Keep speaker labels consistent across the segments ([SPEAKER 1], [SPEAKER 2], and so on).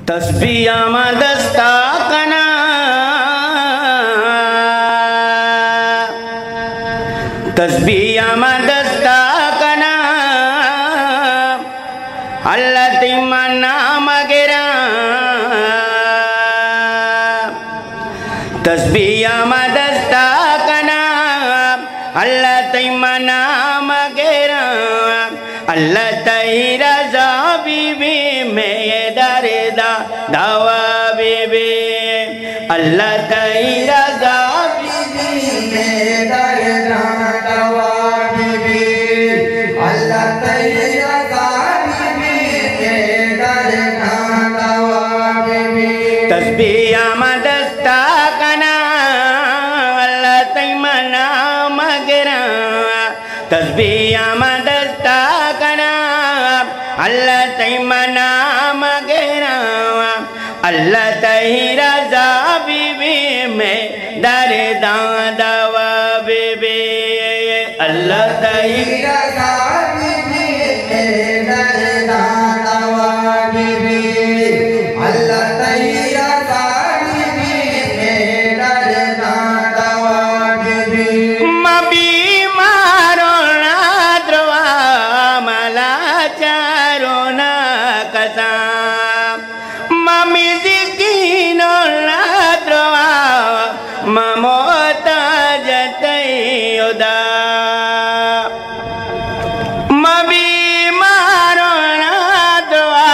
[SPEAKER 1] तस्बीह मदस्ता कना तस्बीह मदस्ता कना अल्लाह तिमन्ना मगेरा तस्बीह मदस्ता कना अल्लाह तिमन्ना मगेरा अल्लाह तेरा बीबी में दरदा दवा बीबी अल्लाह तेरा बीबी में दरदा दवा बीबी अल्लाह तेरा बीबी में दरदा दवा बीबी तस्बीह मदस्ता कना अल्लाह तिमन्ना मगरा तस्बीह मदस्ता कना अल्लाह तिमन्ना मगरा अल्लाह तेरा बीबी में दरदा दवा बीबी अल्लाह तेरा बीबी में दरदा दवा बीबी अल्लाह तेरा बीबी में दरदा दवा बीबी मबी मारो ना द्रवा मला चारो ना कसा ममी जिकिनो ना द्रवा ममोता जतयोदा मबी मारो ना द्रवा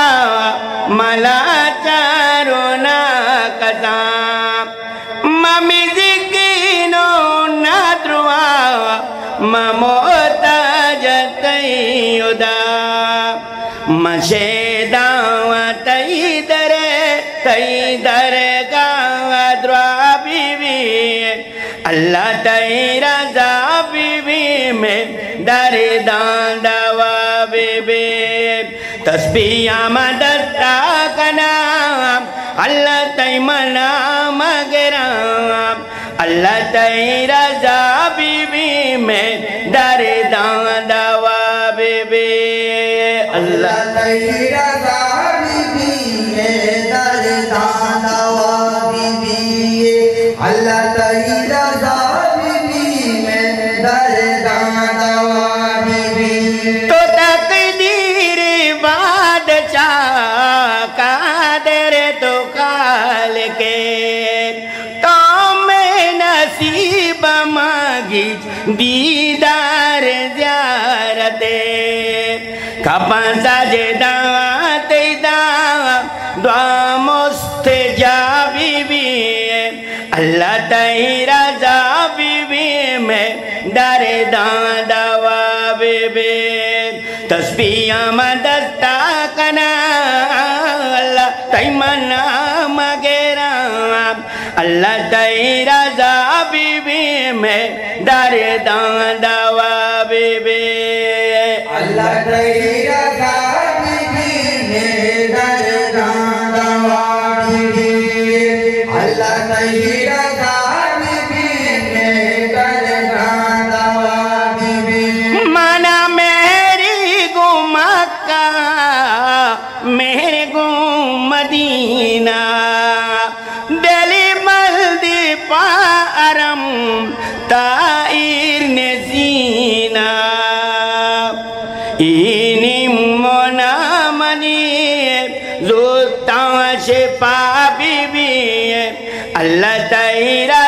[SPEAKER 1] मला चारो ना कसा ममी जिकिनो ना द्रवा ममोता जतयोदा मशेदावा तई दर गाद्रा बीबी अल्लाह तेरा बीबी में दरदा दवा बीबी तस्बीह मदस्ता कना अल्लाह तिमन्ना मगरा अल्लाह तेरा बीबी में दरदा दवा बीबी अल्लाह तेरा बीबी में दरदा दवा बीबी अल्लाह तेरा बीबी में दरदा दवा बीबी तो तकदीर बादशाह कादर तो काल के तो मैं नसीब मांगी दीदार ज़ियारते कपन सजदा तेदा दुआ मुस्तजाबी भी अल्लाह तेरा बीबी में दरदा दवा बीबी तस्बीह मदस्ता कना अल्लाह तिमन्ना मगरा अल्लाह तेरा बीबी में दरदा दवा बीबी अल्लाह तेरा बीबी में दरदा दवा बीबी अल्लाह तेरा बीबी में दरदा दवा बीबी माना मेरी गो मक्का मेरे गो मदीना दिली मल्दी पारम ताईर ने जीना इनी मोना मनी जोता से बीबी अल्लाह तेरा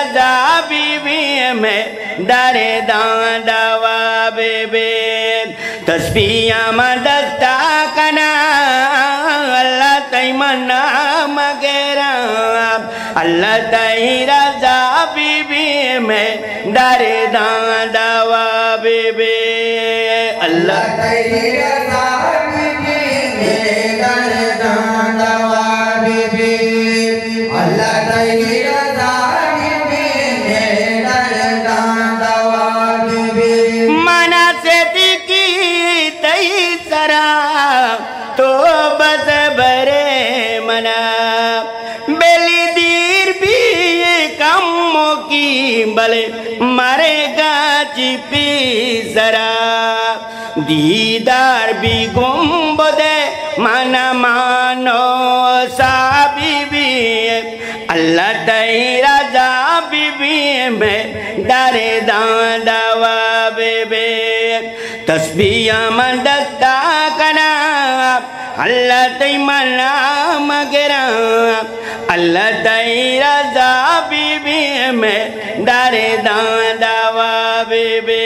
[SPEAKER 1] बीबी में दरदा दवा बीबी तस्बीह मदस्ता कना अल्लाह तिमन्ना मगरा अल्लाह तेरा बीबी में दरदा दवा बीबी अल्लाह तेरा बीबी में दरदा दवा बीबी अल्लाह तेरा बीबी में दरदा दवा बीबी मना से की तई सरा तो बस बरे मना बेली दीर भी कम की बले मरेगा चिपी जरा दीदार भी गुम्बदे मन मानो सा अल्लाह तई रजा बीबी में दारे दावा बेबे तस्बीह मंदस्ता कना अल्लाह तई मना मगरा अल्लाह तई रजा बीबी में दारे दावा बेबे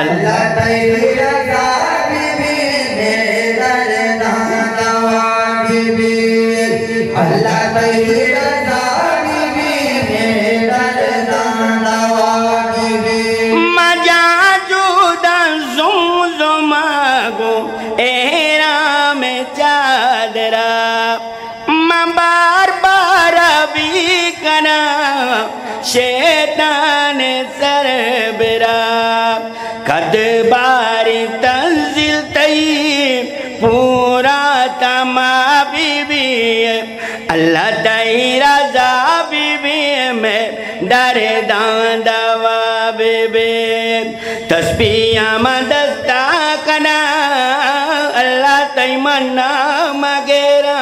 [SPEAKER 2] अल्लाह तई रजा बीबी में दारे दावा बेबे अल्लाह तई रजा बीबी में दारे दावा बेबे
[SPEAKER 1] मजा जुदा जुमागो एरा में चादरा बार बार भी कना शैतान सरबरा कद बारी तंजिल तई पूरा तमा बीबी अल्लाह तई रजा बीबी में डरे दावा बेबे तस्बीह मदस्ता कना अल्लाह तई मना मगेरा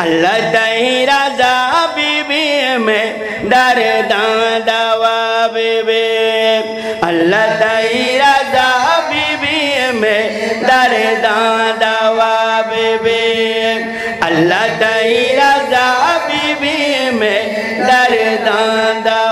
[SPEAKER 1] अल्लाह तई रजा बीबी में डरे दावा बेबे अल्लाह तई रजा बीबी में डरे दावा बेबे अल्लाह तई रजा बीबी में डरे दावा